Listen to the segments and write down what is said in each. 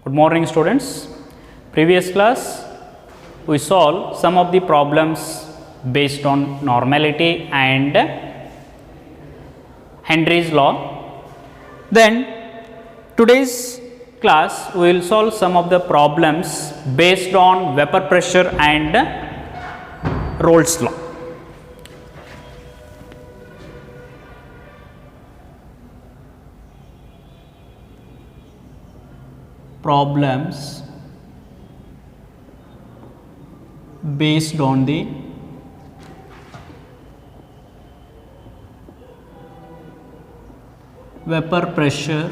Good morning students. Previous class we solved some of the problems based on normality and Henry's law. Then today's class we will solve some of the problems based on vapor pressure and Rolle's law. Problems based on the vapor pressure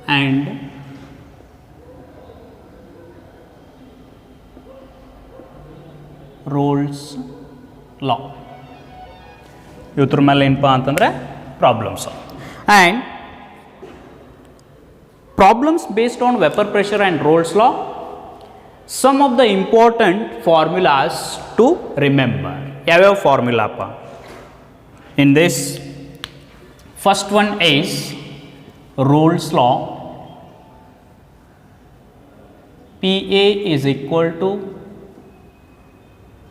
and Rolle's law. ಇವ್ರ ಮೇಲೆ ಏನಪ್ಪ ಅಂತಂದರೆ problems and problems based on vapour pressure and Raoult's law. Some of the important formulas to remember. ಯಾವ್ಯಾವ ಫಾರ್ಮುಲಾಪ್ಪ? In this first one is Raoult's law. P A is equal to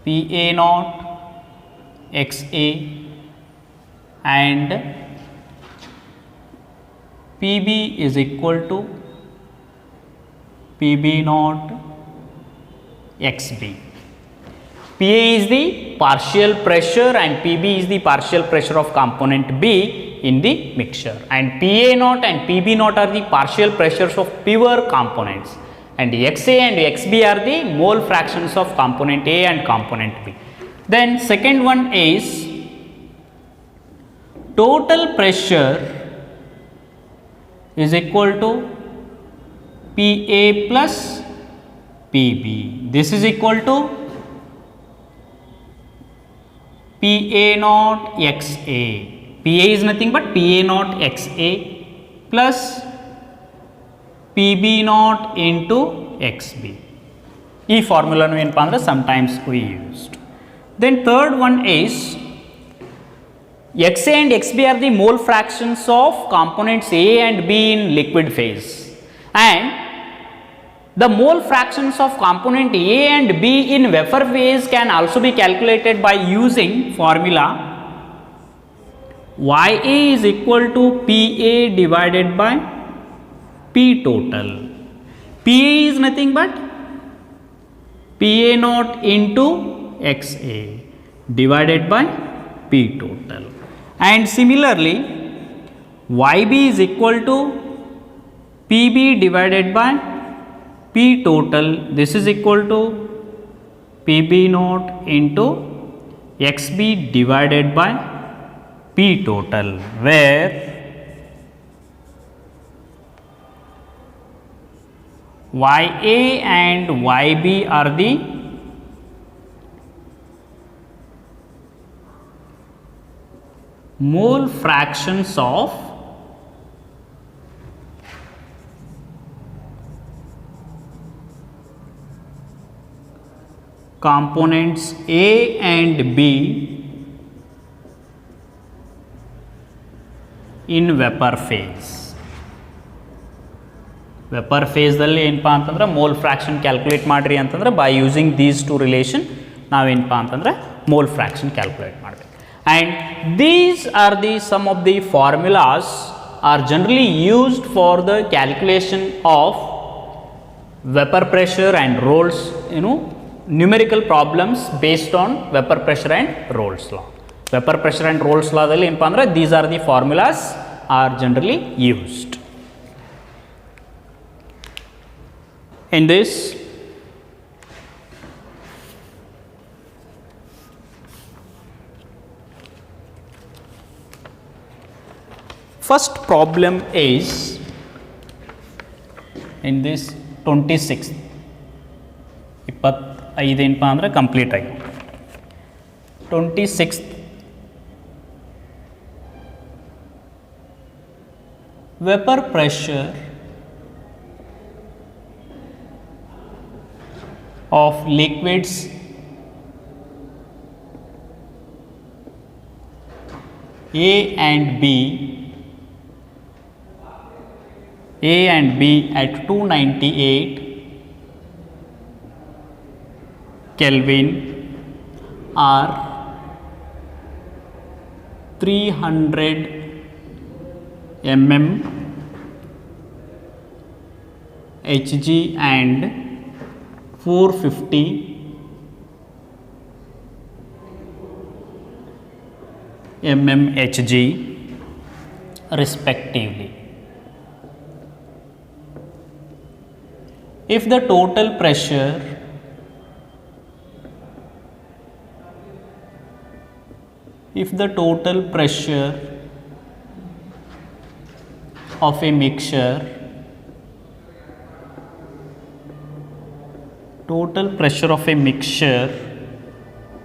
PA naught XA and PB is equal to PB naught XB. PA is the partial pressure and PB is the partial pressure of component B in the mixture, and PA naught and PB naught are the partial pressures of pure components, and XA and XB are the mole fractions of component A and component B. Then second one is total pressure is equal to PA plus PB. This is equal to PA naught XA. PA is nothing but PA naught XA plus PB naught into XB. E formula nu enpa andre sometimes we used. Then third one is XA and XB are the mole fractions of components A and B in liquid phase, and the mole fractions of component A and B in vapor phase can also be calculated by using formula YA is equal to PA divided by P total. PA is nothing but PA naught into XA divided by P total, and similarly YB is equal to PB divided by P total. This is equal to PB naught into XB divided by P total, where YA and YB are the mole fractions of components A and B in vapor phase. Vapour ಫೇಸ್ದಲ್ಲಿ ಏನಪ್ಪ ಅಂತಂದ್ರೆ mole fraction calculate ಮಾಡಿರಿ ಅಂತಂದ್ರೆ by using these two relation ನಾವೇನಪ್ಪ ಅಂತಂದ್ರೆ mole fraction calculate ಮಾಡಬೇಕು. And these are the some of the formulas are generally used for the calculation of vapour pressure and Raoult's numerical problems based on vapour pressure and Raoult's law. Vapour pressure and Raoult's ಲಾದಲ್ಲಿ ಏನಪ್ಪ ಅಂದರೆ these are the formulas are generally used. In this first problem is in this 26th 25 ಏನಪ್ಪ ಅಂದರೆ complete ಆಗಿ 26th vapor pressure of liquids A and B at 298 Kelvin are 300 Hg and 450 Hg respectively. If the total pressure of a mixture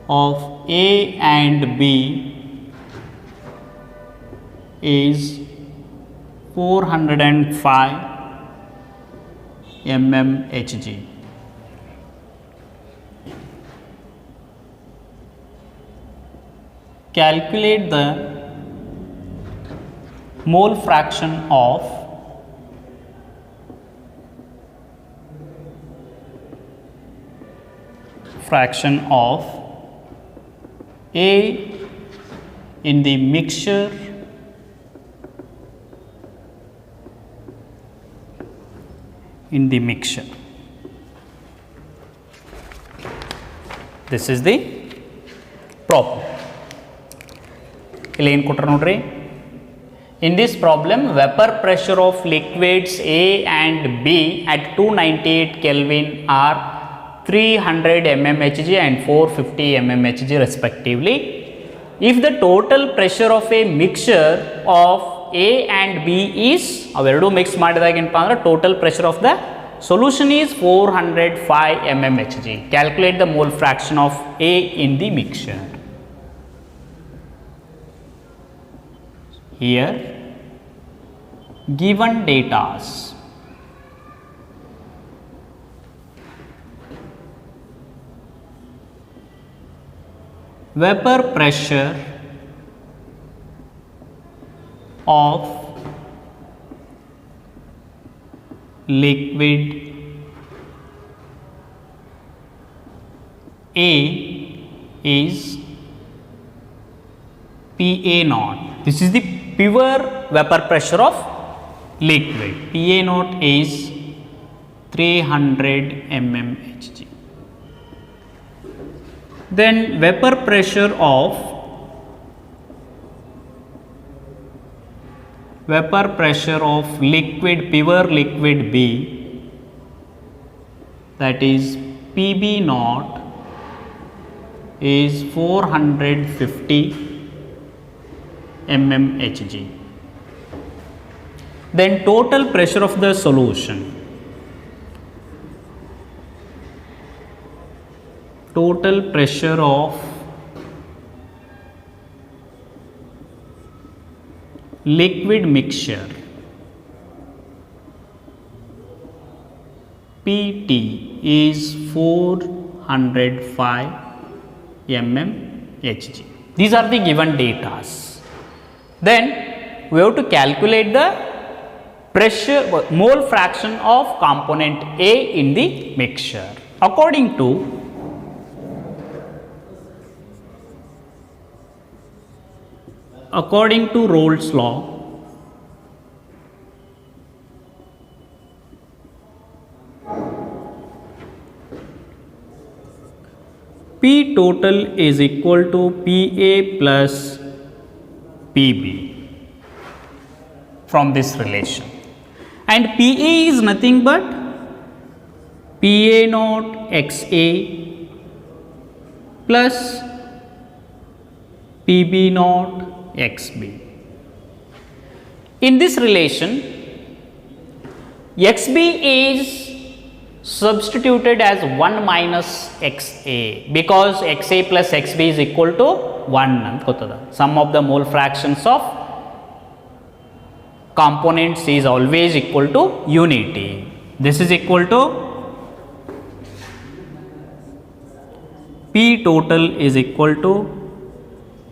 of A and B is 405 mmHg. Calculate the mole fraction of A in the mixture This is the problem. ಇಲ್ಲಿ ಏನು ಕೊಟ್ಟರು ನೋಡ್ರಿ. In this problem, vapor pressure of liquids A and B at 298 Kelvin are 300 mmHg and 450 mmHg respectively. If the total pressure of a mixture of A and B is, ಅವೆರಡು mix ಮಾಡಿದಾಗ ಏನಪ್ಪ ಅಂದ್ರೆ total pressure of the solution is 405 mmHg. Calculate the mole fraction of A in the mixture. Here given datas, vapor pressure of liquid A is PA naught. This is the pure vapor pressure of liquid. PA naught is 300 mmHg. Then vapor pressure of liquid, pure liquid B, that is PB naught, is 450 mmHg. Then total pressure of the solution, total pressure of liquid mixture PT is 405 mmHg. These are the given datas. Then we have to calculate the pressure mole fraction of component A in the mixture. According to Rolle's law, P total is equal to PA plus PB from this relation, and PA is nothing but PA naught XA plus PB naught XB. In this relation, XB is substituted as 1 minus XA because XA plus XB is equal to 1 ಅಂತ ಗೊತ್ತದ. Sum of the mole fractions of components is always equal to unity. This is equal to P total is equal to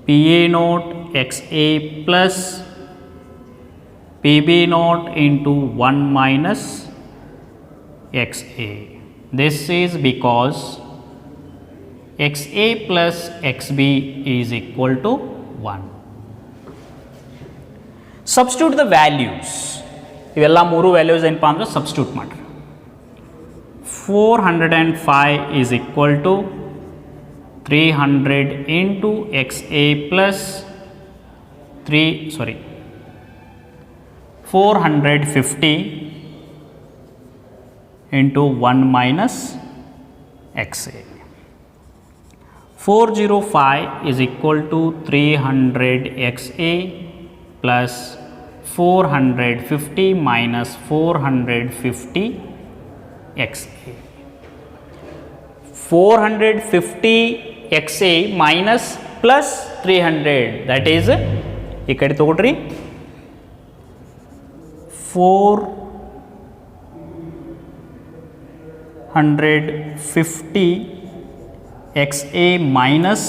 PA naught XA plus PB naught into 1 minus XA. This is because XA plus XB is equal to 1. Substitute the values. ಇವೆಲ್ಲ ಮೂರು values ಏನಪ್ಪ ಅಂದರೆ substitute ಮಾಡಿರಿ. 405 is equal to 300 into XA plus 450 into 1 minus XA. 405 is equal to 300 XA plus 450 minus 450 XA. 450 XA minus plus 300, that is ಈ ಕಡೆ ತಗೊಳ್ರಿ 450 XA minus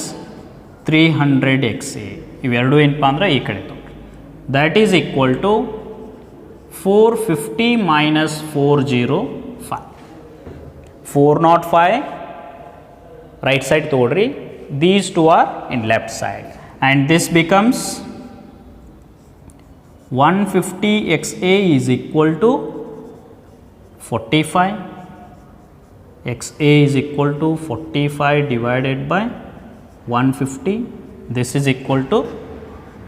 300 XA ಇವೆರಡು ಏನಪ್ಪ ಅಂದ್ರೆ ಈ ಕಡೆ ತಗೊಳ್ರಿ. That is equal to 450 minus 405. 405 right side ತಗೊಳ್ರಿ, these two are in left side and this becomes 150 XA is equal to 45. XA is equal to 45 divided by 150. This is equal to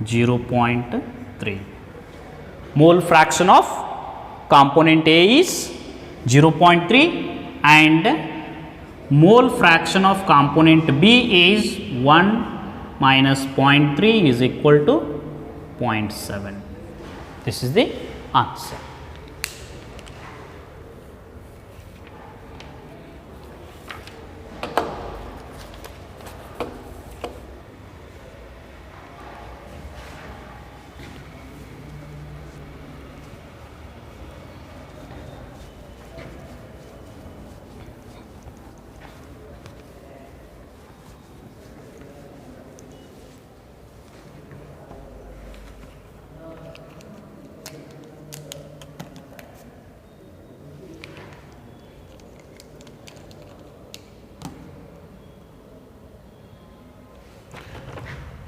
0.3. Mole fraction of component A is 0.3 and mole fraction of component B is 1 minus 0.3 is equal to 0.7. This is the answer.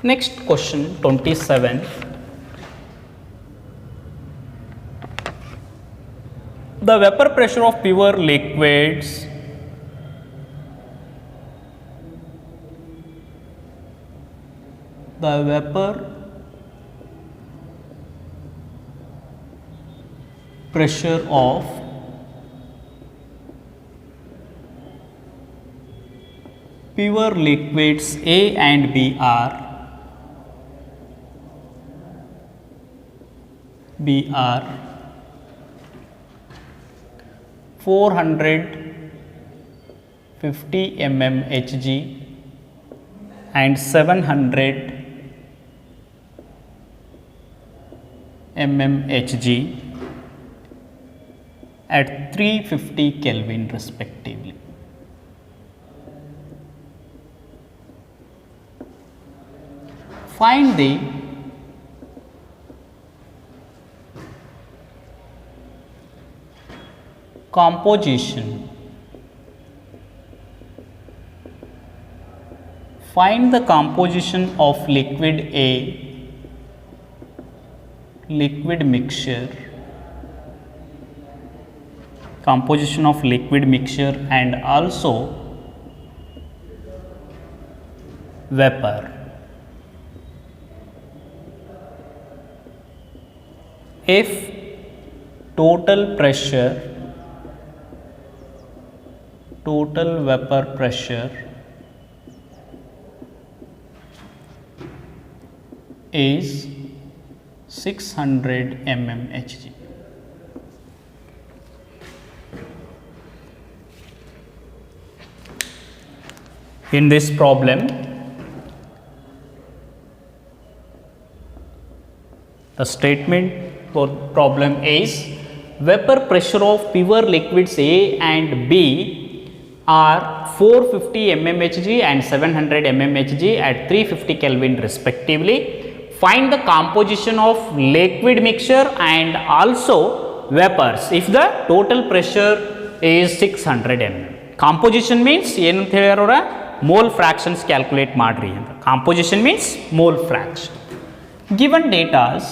Next question 27. The vapor pressure of pure liquids of pure liquids A and B are 450 mmHg and 700 mmHg at 350 Kelvin respectively. Find the composition. Find the composition of liquid A, liquid mixture, composition of liquid mixture and also vapor. If total vapor pressure is 600 mmHg. In this problem, the statement for problem is vapor pressure of pure liquids A and B are 450 mmHg and 700 mmHg at 350 Kelvin respectively. find the composition of liquid mixture and also vapors if the total pressure is 600 mm. Composition means ಏನಂತ ಹೇಳ್ಯಾರ mole fractions calculate ಮಾಡ್ರಿ ಅಂತ. Composition means mole fraction. Given datas,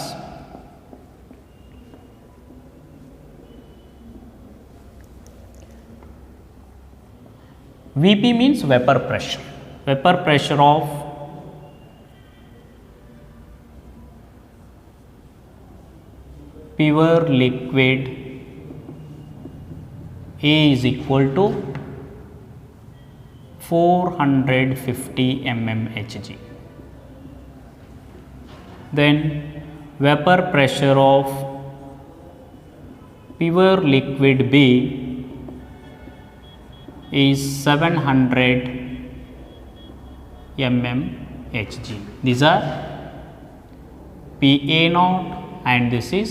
Vp means vapor pressure. Vapor pressure of pure liquid A is equal to 450 mmHg. Then vapor pressure of pure liquid B is 700 mmHg. These are PA naught and this is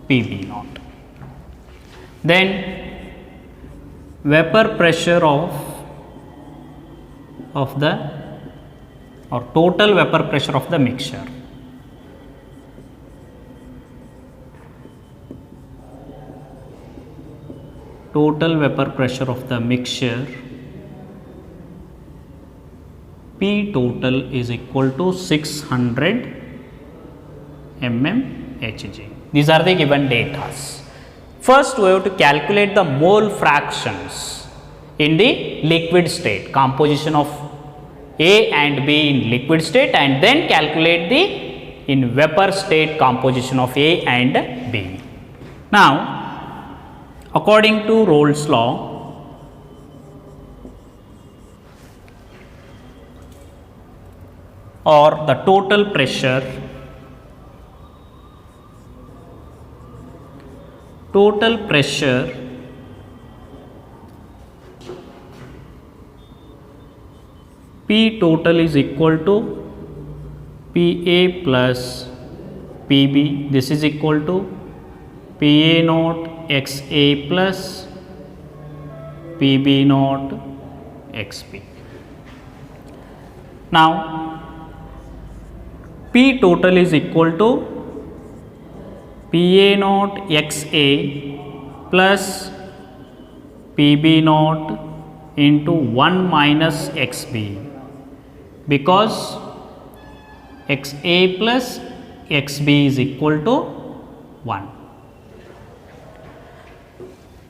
PB naught. Then vapor pressure of the or total vapor pressure of the mixture. Total vapor pressure of the mixture P total is equal to 600 mmHg. These are the given datas. First we have to calculate the mole fractions in the liquid state, composition of A and B in liquid state, and then calculate the in vapor state composition of A and B. Now according to Rolle's law, or the total pressure P total is equal to PA plus PB. This is equal to PA naught XA plus PB naught XB. Now P total is equal to PA naught XA plus PB naught into 1 minus XB, because XA plus XB is equal to 1.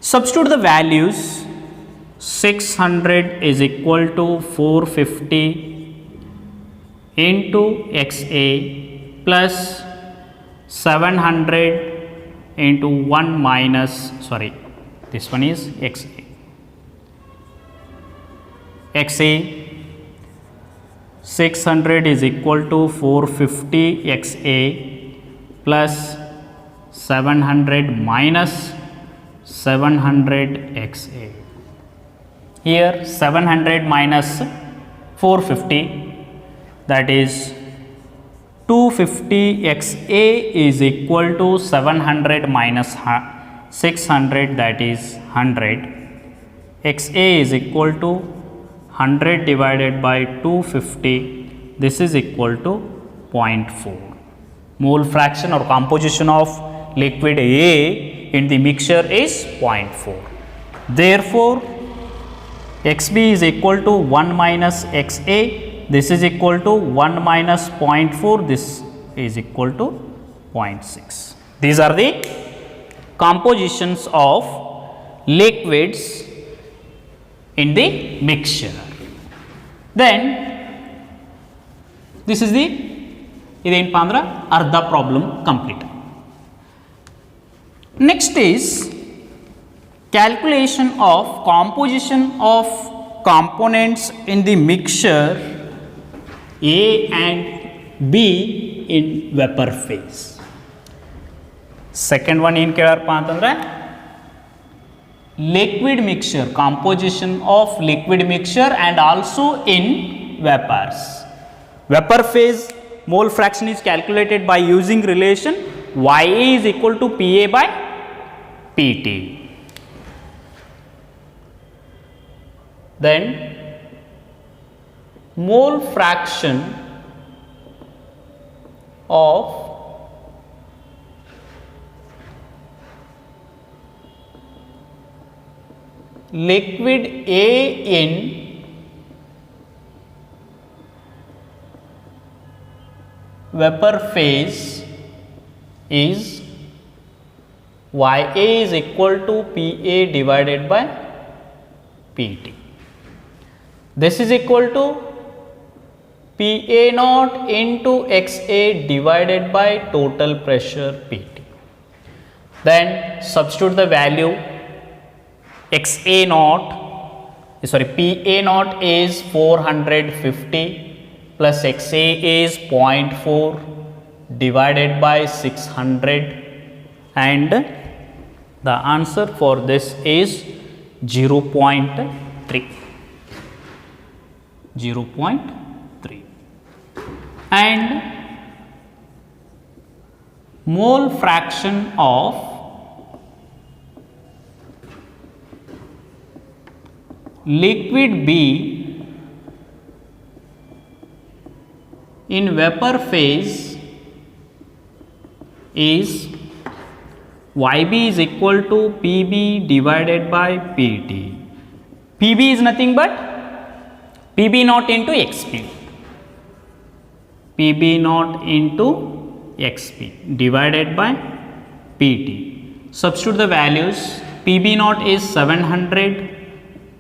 Substitute the values. 600 is equal to 450 into XA plus 700 into 1 minus, sorry, this one is XA. XA 600 is equal to 450 XA plus 700 minus 700 XA. Here 700 minus 450, that is 250 XA is equal to 700 minus 600, that is 100. XA is equal to 100 divided by 250, this is equal to 0.4. Mole fraction or composition of liquid A in the mixture is 0.4. Therefore, XB is equal to 1 minus XA, this is equal to 1 minus 0.4, this is equal to 0.6. These are the compositions of liquids in the mixture. Then this is the idenpa andra artha problem complete. Next is calculation of composition of components in the mixture A and B in vapor phase. Second one ಏನು ಕೇಳಾರಪ್ಪ ಅಂತಂದ್ರೆ liquid mixture, composition of liquid mixture and also in vapors. Vapor phase mole fraction is calculated by using relation YA is equal to PA by PT. Then mole fraction of liquid A in vapor phase is Ya is equal to Pa divided by Pt. This is equal to Pa naught into Xa divided by total pressure Pt. Then substitute the value. Xa naught, sorry, Pa naught is 450 plus Xa is 0.4 divided by 600, and the answer for this is 0.3. 0.3. And mole fraction of liquid B in vapor phase is Yb is equal to Pb divided by Pt. Pb is nothing but Pb naught into Xp. Pb naught into Xp divided by Pt. Substitute the values. Pb naught is 700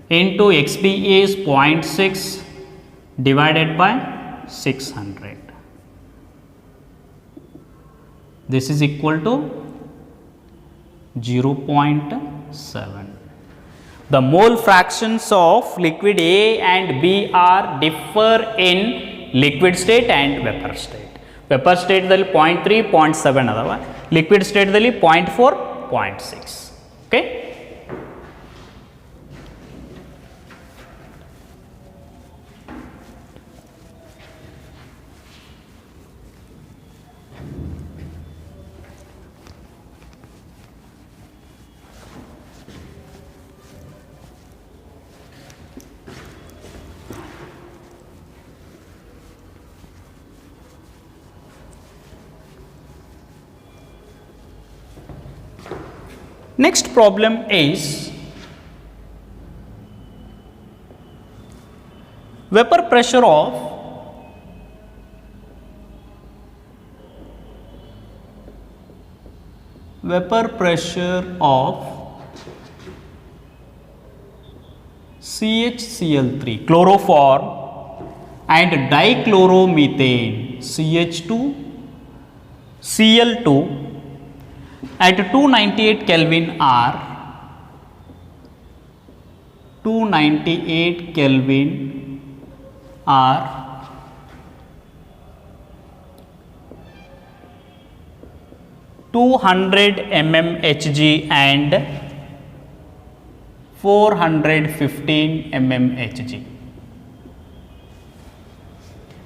into Xp is 0.6 divided by 600. This is equal to 0.7. The mole fractions of liquid A and B are differ in liquid state and vapor state. Vapor state ದಲ್ಲಿ 0.3, 0.7 ಅದವ. Liquid state ದಲ್ಲಿ 0.4, 0.6. Okay. Next problem is vapor pressure of CHCl3 chloroform and dichloromethane CH2Cl2 at 298 Kelvin are 298 Kelvin are 200 mmHg and 415 mmHg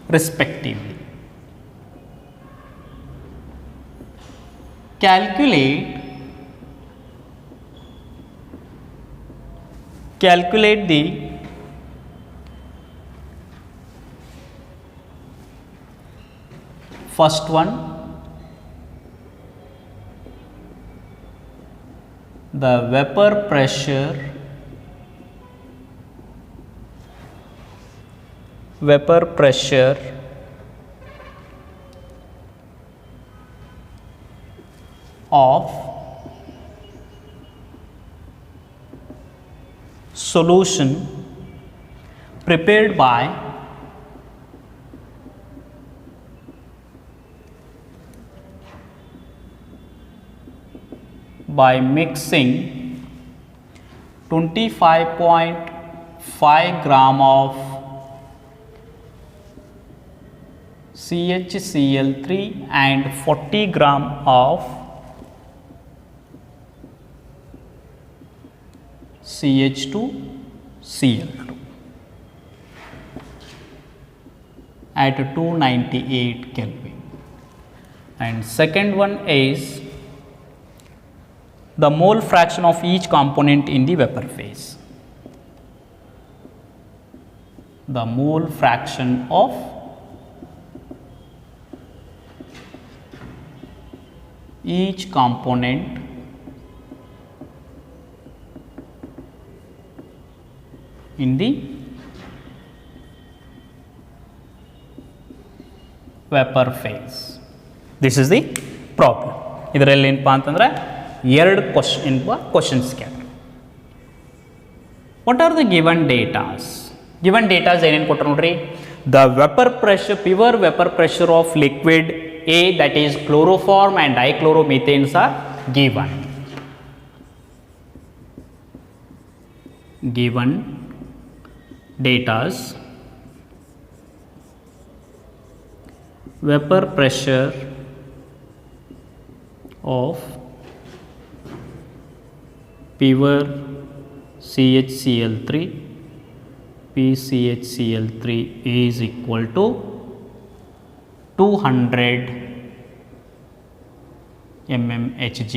respectively. Calculate the first one, the vapor pressure of solution prepared by mixing 25.5 gram of CHCl3 and 40 gram of CH2Cl2 at 298 Kelvin. And second one is the mole fraction of each component in the vapor phase. The mole fraction of each component in the vapor phase. This is the problem. ಇದರಲ್ಲಿ ಏನಪ್ಪ ಅಂತಂದ್ರೆ ಎರಡು questions ಕೇಳ್ತಾರೆ. What are the given datas? Given datas ಏನೇನು ಕೊಟ್ಟರು ನೋಡ್ರಿ. The vapour pressure, pure vapour pressure of liquid A, that is chloroform and dichloromethanes, are given. Given datas, vapor pressure of pure CHCl3 PCHCl3 is equal to 200 mmHg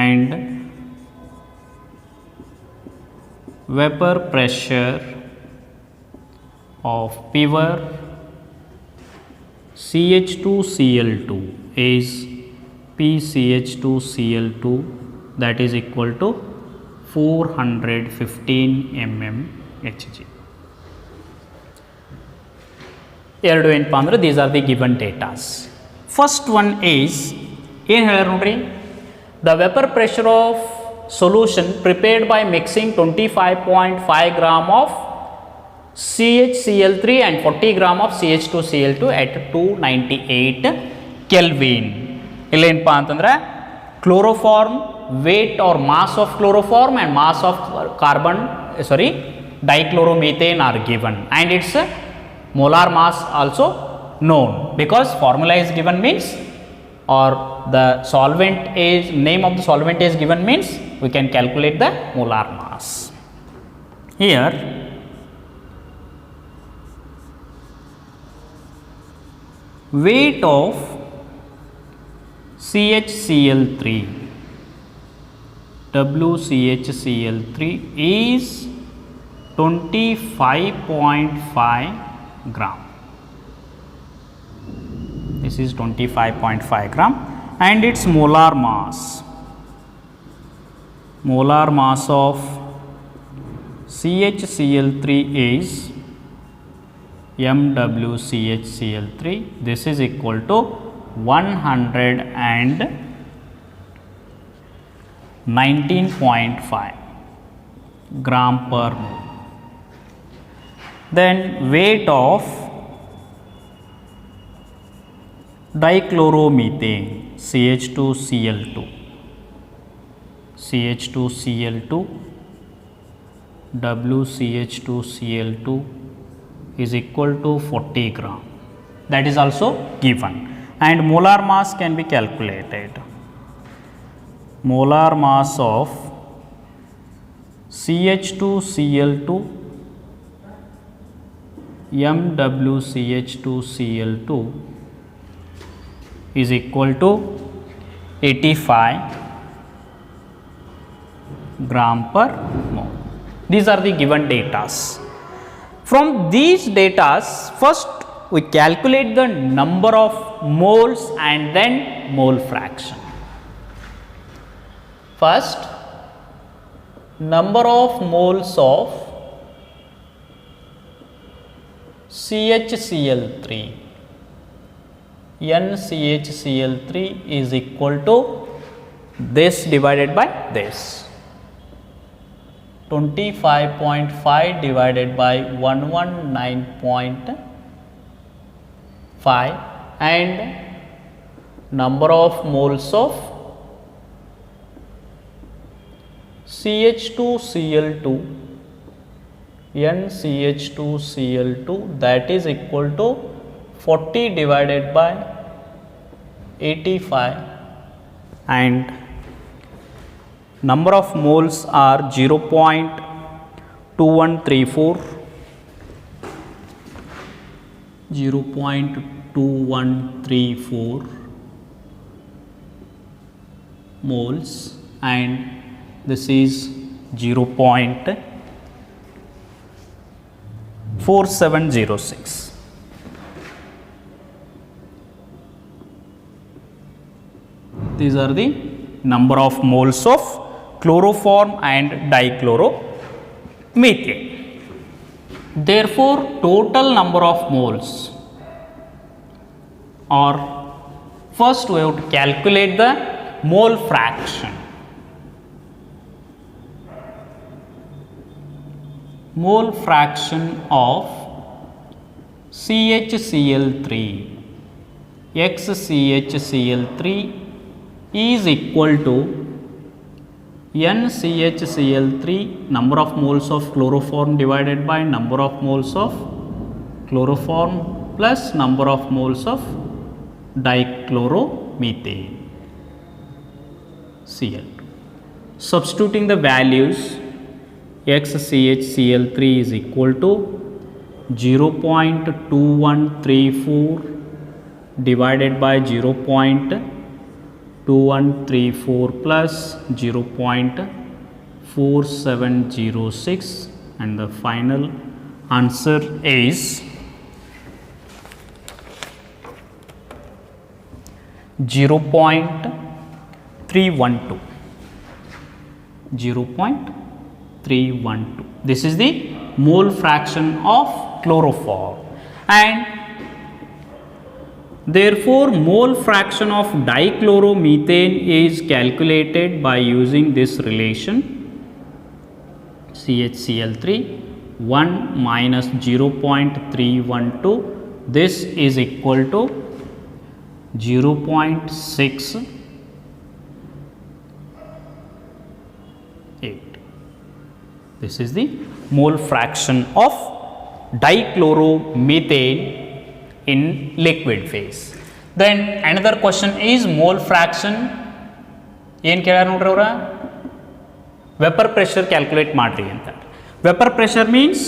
and vapor pressure of pure CH2Cl2 is PCH2Cl2, that is equal to 415 mmHg. ಎರಡು ಏನಪ್ಪ ಅಂದರೆ these are the given datas. First one is ಏನು ಹೇಳ್ಯಾರ ನೋಡ್ರಿ. The vapour pressure of solution prepared by mixing 25.5 gram of CHCl3 and 40 gram of CH2Cl2 at 298 Kelvin. ಇಲ್ಲೇನಪ್ಪ ಅಂತಂದ್ರೆ chloroform weight or mass of chloroform and mass of dichloromethane are given, and its molar mass also known, because formula is given means, or the solvent is, name of the solvent is given means, we can calculate the molar mass. Here weight of CHCl3 WCHCl3 is 25.5 gram. This is 25.5 gram, and its molar mass of CHCl3 is MWCHCl3. This is equal to 119.5 gram per mole. Then weight of dichloromethane CH2Cl2 WCH2Cl2 is equal to 40 gram. That is also given, and molar mass can be calculated. Molar mass of CH2Cl2 MWCH2Cl2 is equal to 85 gram per mole. These are the given datas. From these datas, first we calculate the number of moles and then mole fraction. First, number of moles of CHCl3, NCHCl3 is equal to this divided by this, 25.5 divided by 119.5, and number of moles of CH2Cl2 NCH2Cl2, that is equal to 40 divided by 85, and number of moles are 0.2134 moles, and this is 0.4706. These are the number of moles of chloroform and dichloromethane. Therefore, total number of moles, or first we have to calculate the mole fraction. Mole fraction of CHCl3, XCHCl3 is equal to NCHCl3, number of moles of chloroform divided by number of moles of chloroform plus number of moles of dichloromethane Cl2. Substituting the values, XCHCl3 is equal to 0.2134 divided by 0.2134 plus 0.4706, and the final answer is 0.312. 0.312. This is the mole fraction of chloroform, and therefore mole fraction of dichloromethane is calculated by using this relation CHCl3 1 minus 0.312. This is equal to 0.6. This is the mole fraction of dichloromethane in liquid phase. Then another question is mole fraction ಏನು ಕೇಳ್ಯಾರ ನೋಡ್ರಿ ಅವರ vapour pressure calculate ಮಾಡ್ರಿ ಅಂತ. Vapour pressure means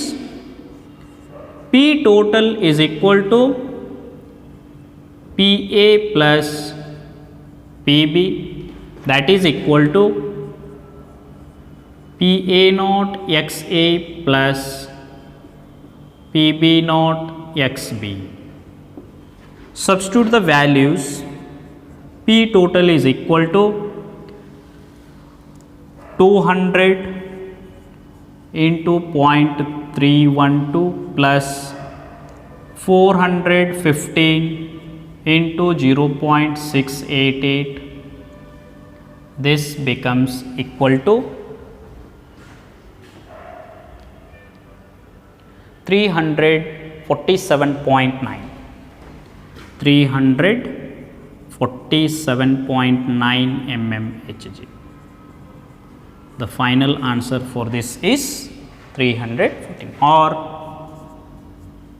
P total is equal to PA plus PB, that is equal to PA naught XA plus PB naught XB. Substitute the values. P total is equal to 200 into 0.312 plus 415 into 0.688. This becomes equal to 347.9. 347.9 mmHg. The final answer for this is 314, or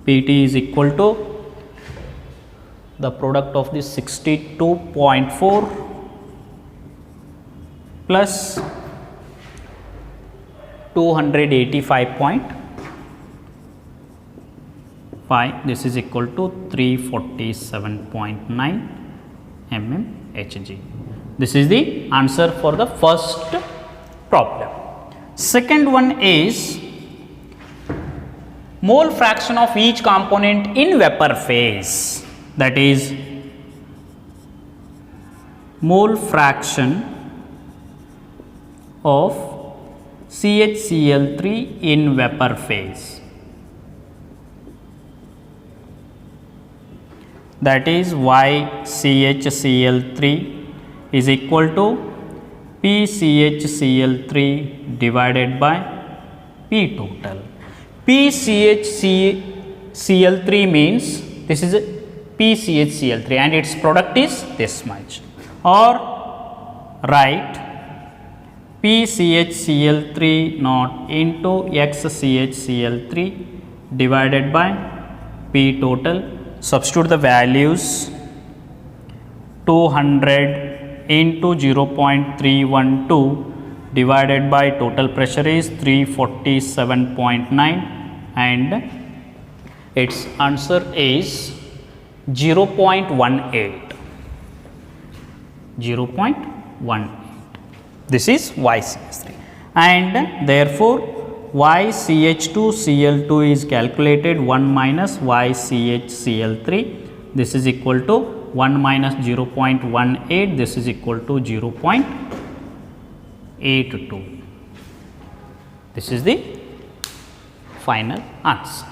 PT is equal to the product of this 62.4 plus 285.5. This is equal to 347.9 mmHg. This is the answer for the first problem. Second one is mole fraction of each component in vapor phase, that is mole fraction of CHCl3 in vapor phase, that is YCHCl3 is equal to PCHCl3 divided by P total. PCHCl3 means this is a PCHCl3 and its product is this much, or write PCHCl3 naught into XCHCl3 divided by P total. Substitute the values. 200 into 0.312 divided by total pressure is 347.9, and its answer is 0.18. 0.18. This is YCH3, and therefore YCH2Cl2 is calculated 1 minus YCHCl3. This is equal to 1 minus 0.18, this is equal to 0.82. This is the final answer.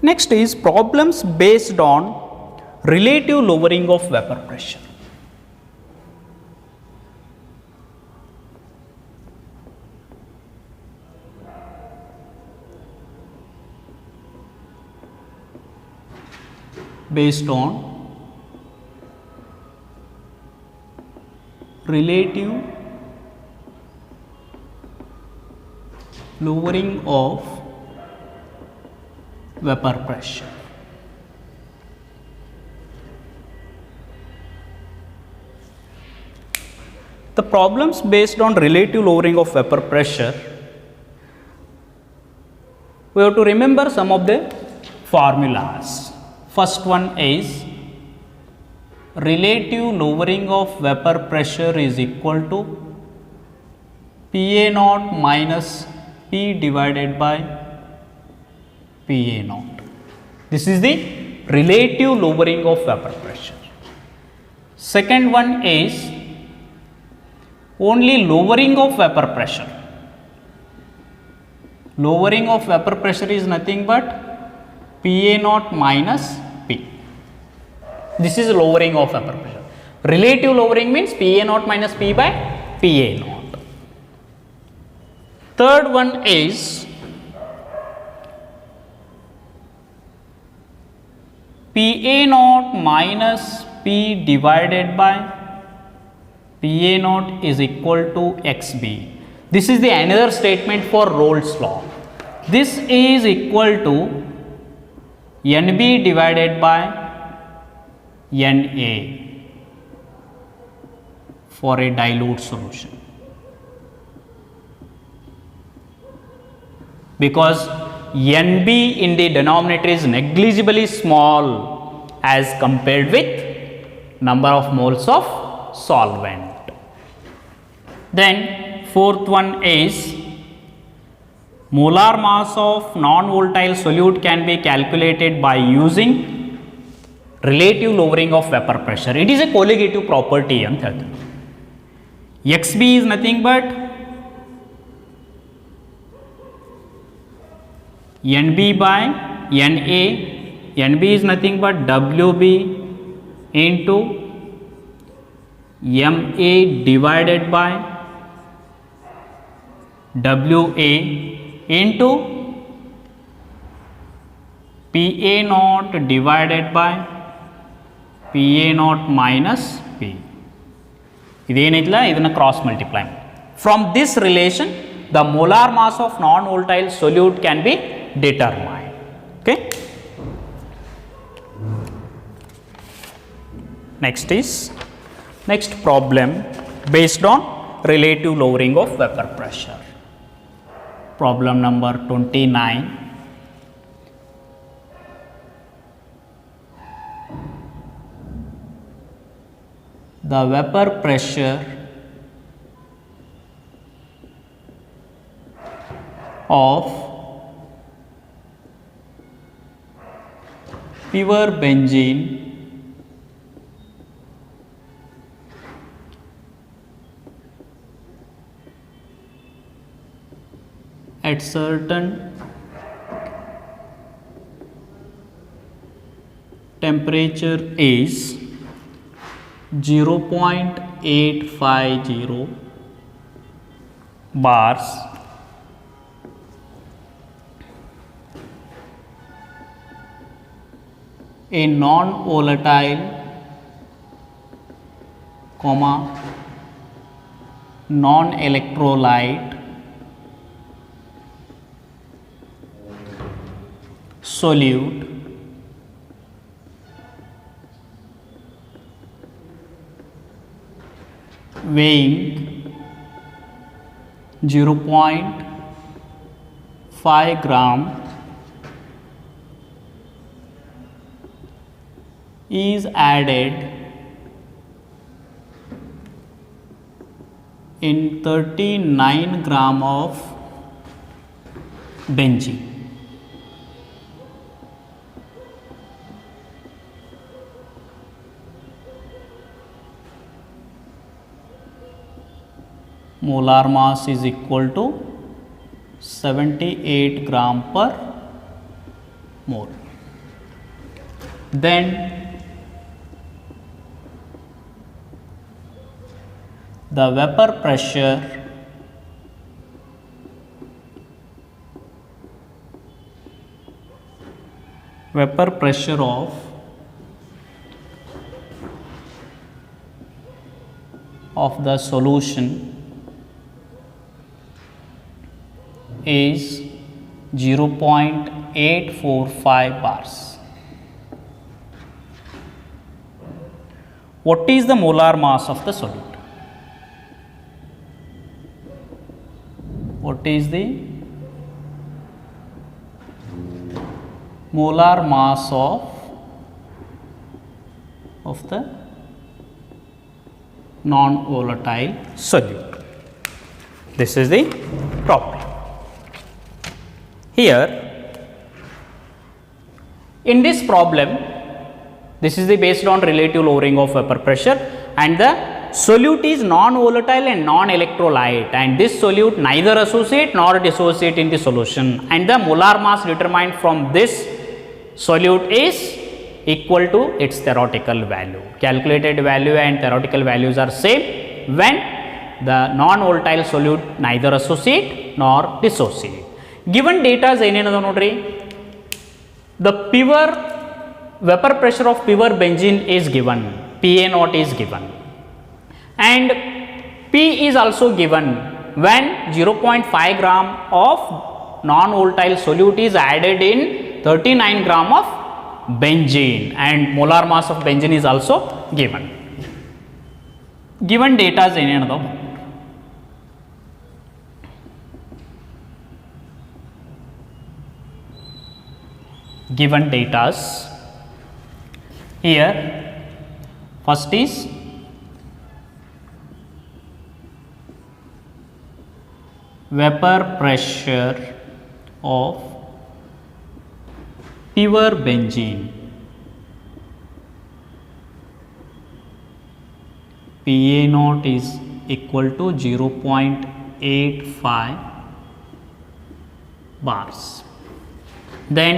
Next is problems based on relative lowering of vapor pressure. Based on relative lowering of vapor pressure. The problems based on relative lowering of vapor pressure, we have to remember some of the formulas. First one is relative lowering of vapor pressure is equal to PA naught minus P divided by PA naught. This is the relative lowering of vapor pressure. Second one is only lowering of vapor pressure. Lowering of vapor pressure is nothing but PA naught minus P. This is lowering of vapor pressure. Relative lowering means PA naught minus P by PA naught. Third one is PA naught minus P divided by PA naught is equal to XB. This is the another statement for Rolle's law. This is equal to NB divided by NA for a dilute solution. Because NB in the denominator is negligibly small as compared with number of moles of solvent. Then fourth one is molar mass of non-volatile solute can be calculated by using relative lowering of vapor pressure. It is a colligative property anta ಹೇಳ್ತಾರೆ. XB is nothing but NB by NA. NB is nothing but WB into MA divided by WA into PA naught divided by PA naught minus P. ಇದೇನಿಲ್ಲ ಇದನ್ನು cross multiply. From this relation the molar mass of non-volatile solute can be determined. Okay. Next problem based on relative lowering of vapor pressure. Problem number 29. The vapor pressure of pure benzene at certain temperature is 0.850 bars a non-volatile, non-electrolyte solute weighing 0.5 gram is added in 39 gram of benzene. Molar mass is equal to 78 gram per mole. Then the vapor pressure of the solution is 0.845 bars. What is the molar mass of the solute? What is the molar mass of the non-volatile solute? This is the problem. Here in this problem, this is the based on relative lowering of vapor pressure, and the solute is non-volatile and non-electrolyte, and this solute neither associate nor dissociate in the solution, and the molar mass determined from this solute is equal to its theoretical value. Calculated value and theoretical values are same when the non-volatile solute neither associate nor dissociate. Given data is ಏನೇನದ ನೋಡ್ರಿ, the pure vapor pressure of pure benzene is given, PA naught is given, and P is also given when 0.5 gram of non-volatile solute is added in 39 gram of benzene, and molar mass of benzene is also given. Given data is ಏನೇನದ given datas here, first is vapor pressure of pure benzene, PA naught is equal to 0.85 bars. Then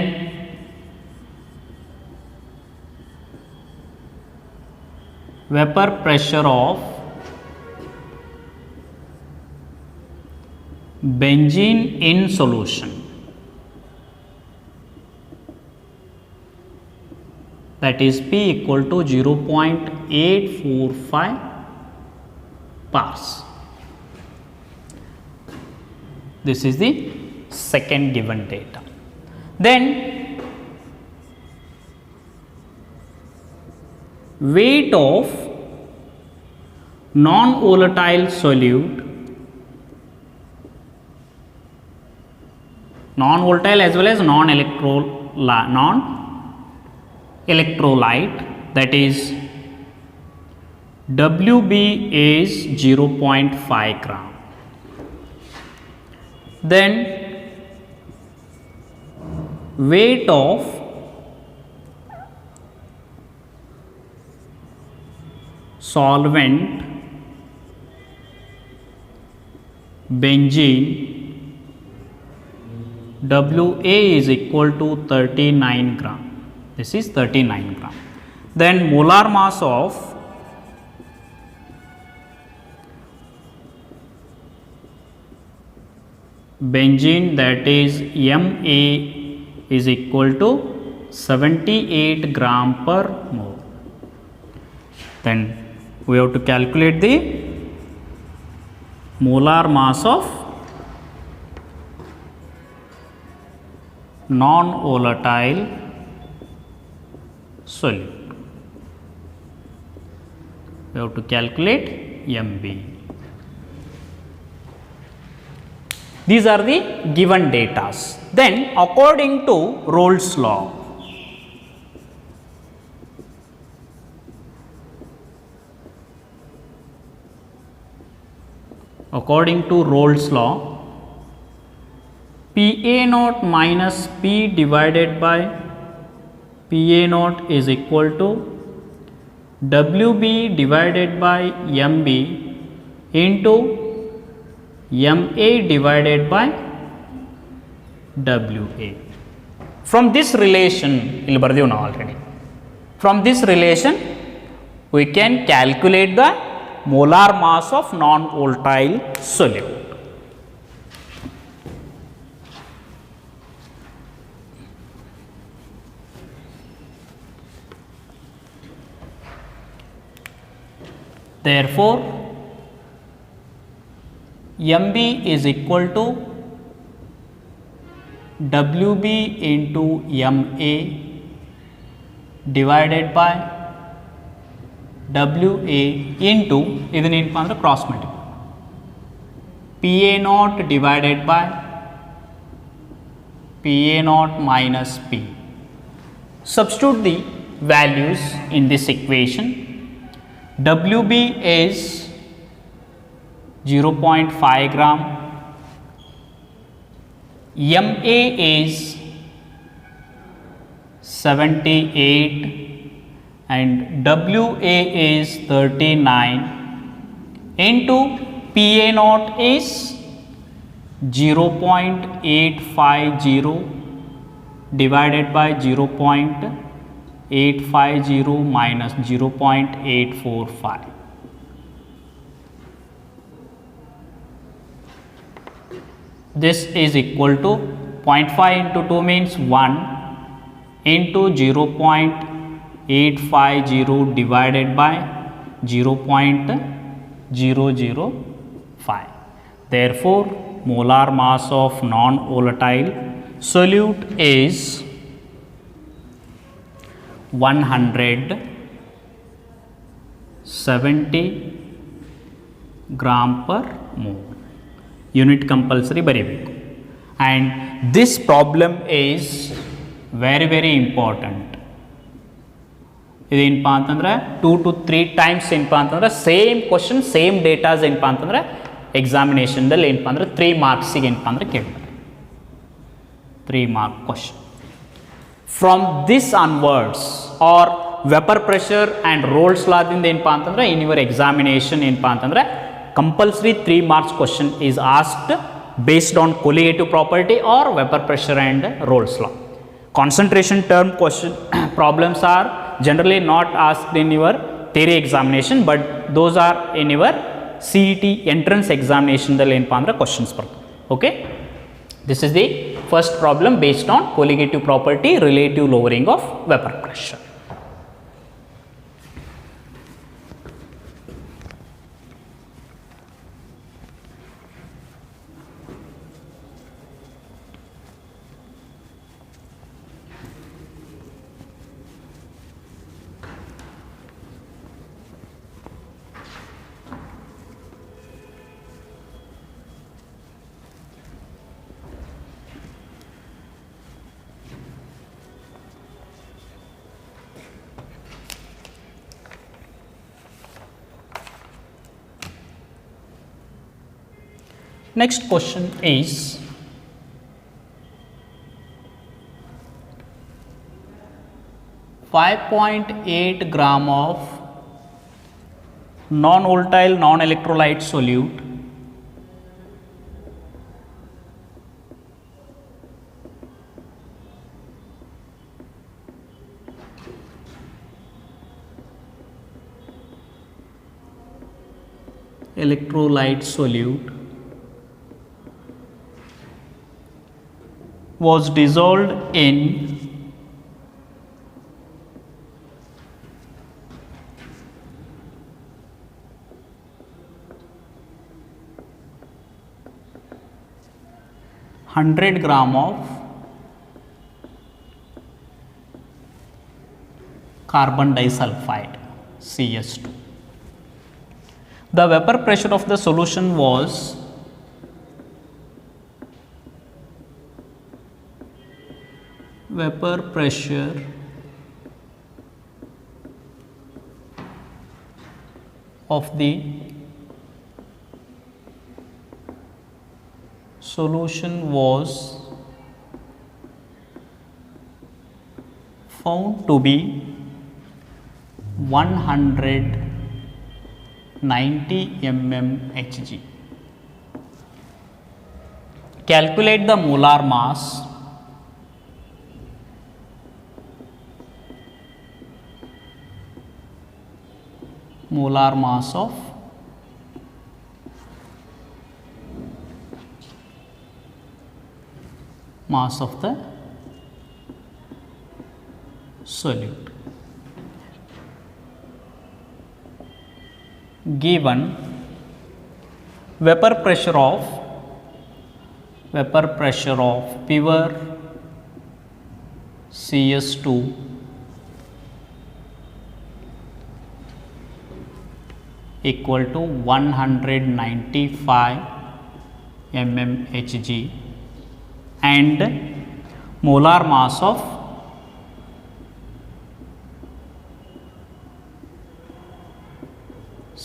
vapor pressure of benzene in solution, that is P equal to 0.845 bars. This is the second given data. Then weight of non-volatile solute, non-volatile as well as non-electrolyte, that is WB is 0.5 gram. Then weight of solvent benzene, WA is equal to 39 gram. This is 39 gram. Then molar mass of benzene, that is MA, is equal to 78 gram per mole. Then we have to calculate the molar mass of non-volatile solute. We have to calculate MB. These are the given data. Then according to Rolle's law, PA naught minus P divided by PA naught is equal to WB divided by MB into MA divided by WA. From this relation, ಇಲ್ಲಿ ಬರ್ದೀವಿ ನಾವು already. From this relation, we can calculate the molar mass of non-volatile solute. Therefore, MB is equal to WB into MA divided by WA into idanenappa andre cross multiply PA naught divided by PA naught minus P. Substitute the values in this equation. WB is 0.5 gram, MA is 78 and WA is 39 into PA naught is 0.850 divided by 0.850 minus 0.845. This is equal to 0.5 into 2 means 1 into 0.850 divided by 0.005. Therefore, molar mass of non-volatile solute is 170 gram per mole. Unit compulsory ಬರೀಬೇಕು. And this problem is very important. ಇದೇನಪ್ಪ ಅಂತಂದ್ರೆ 2 to 3 times ಏನಪ್ಪ ಅಂತಂದ್ರೆ same question same datas ಏನಪ್ಪ ಅಂತಂದ್ರೆ ಎಕ್ಸಾಮಿನೇಷನ್ದಲ್ಲಿ ಏನಪ್ಪ ಅಂದ್ರೆ 3 ಮಾರ್ಕ್ಸಿಗೆ ಏನಪ್ಪ ಅಂದ್ರೆ ಕೇಳ್ತಾರೆ. 3 mark question. From this onwards or vapour pressure and Raoult's ಲಾದಿಂದ ಏನಪ್ಪ ಅಂತಂದ್ರೆ ಇನ್ ಯುವರ್ ಎಕ್ಸಾಮಿನೇಷನ್ ಏನಪ್ಪ ಅಂತಂದ್ರೆ compulsory 3 marks question is asked based on colligative property or vapor pressure and Rolle's law. Concentration term question problems are generally not asked in your theory examination, but those are in your CET entrance examination dalli enpa andre questions bartave. Okay, this is the first problem based on colligative property, relative lowering of vapor pressure. Next question is .8 gram of non-volatile non-electrolyte solute was dissolved in 100 gram of carbon disulfide CS2. The vapor pressure of the solution was of the solution was found to be 190 mmHg. Calculate the molar mass of the solute. Given vapor pressure of pure CS2 equal to 195 mmHg and molar mass of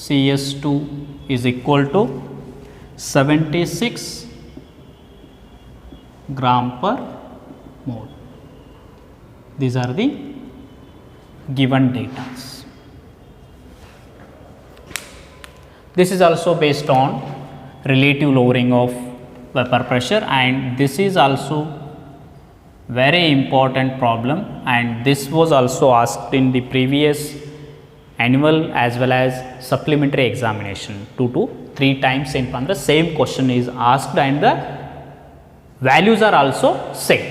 CS2 is equal to 76 gram per mole. These are the given data. This is also based on relative lowering of vapor pressure, and this is also very important problem, and this was also asked in the previous annual as well as supplementary examination 2 to 3 times. In the same question is asked and the values are also same.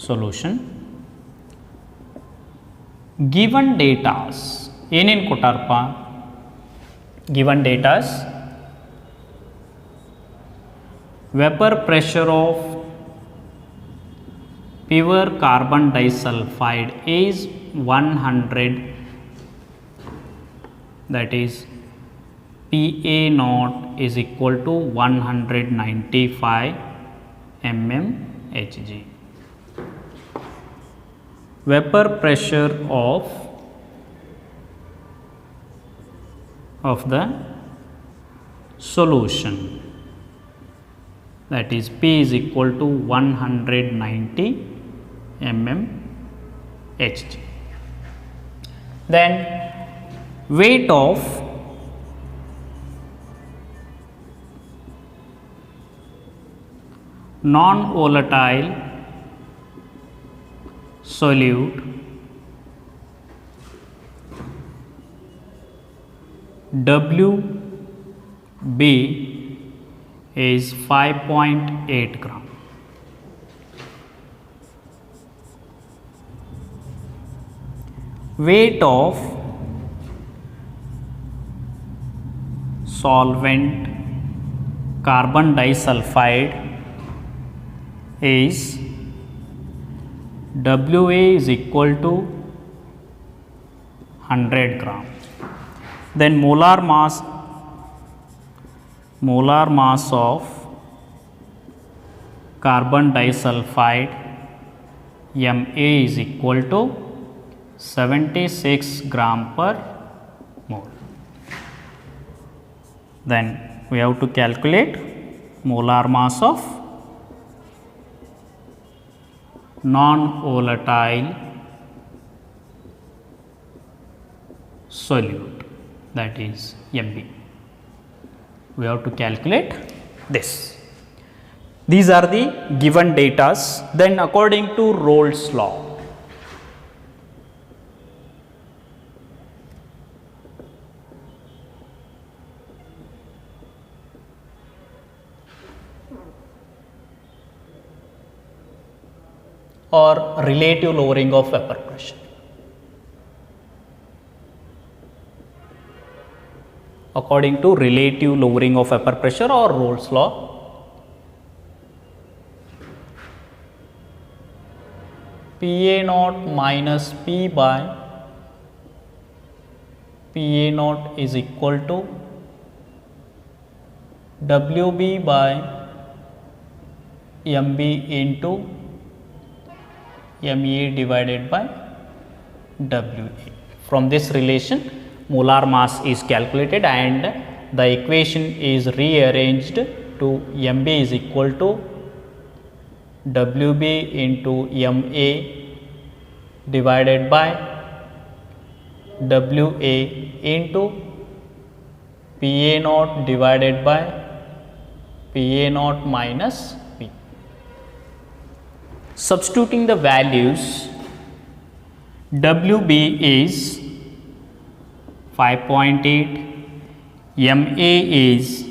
Solution. Given datas ಏನೇನು ಕೊಟ್ಟಾರಪ್ಪ? Given datas, vapor pressure of pure carbon disulfide is 100, that is PA naught is equal to 195 mmHg. Vapor pressure of the solution, that is P is equal to 190 mmHg. Then weight of non-volatile solute WB is 5.8 gram. Weight of solvent carbon disulfide is WA is equal to 100 gram. Then molar mass of carbon disulfide MA is equal to 76 gram per mole. Then we have to calculate molar mass of non-volatile solute, that is MB. We have to calculate this. These are the given datas. Then according to Rolle's law, or relative lowering of vapor pressure. according to relative lowering of upper pressure or Rolle's law. PA naught minus P by PA naught is equal to WB by MB into MA divided by WA. From this relation, molar mass is calculated and the equation is rearranged to MB is equal to WB into MA divided by WA into PA naught divided by PA naught minus P. Substituting the values, WB is 5.8, MA is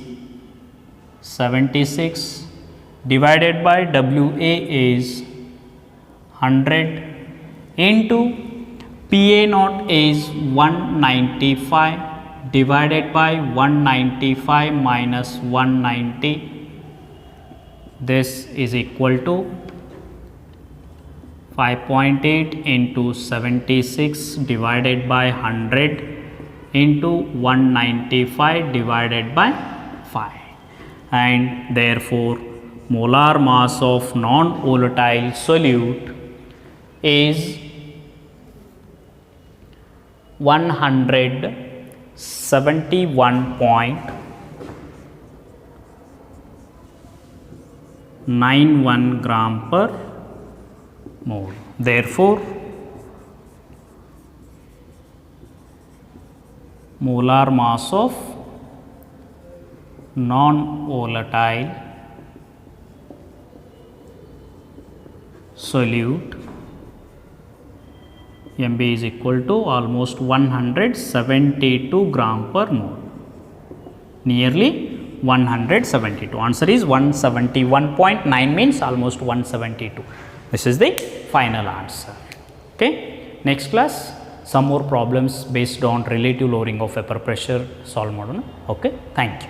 76 divided by WA is 100 into PA naught is 195 divided by 195 minus 190. This is equal to 5.8 into 76 divided by 100 into 195 divided by 5, and therefore molar mass of non-volatile solute is 171.91 gram per mole. Therefore, molar mass of non-volatile solute MB is equal to almost 172 gram per mole, nearly 172. Answer is 171.9, means almost 172. This is the final answer. Okay. Next class, some more problems based on relative lowering of upper pressure solve ಮಾಡೋಣ. Okay. Thank you.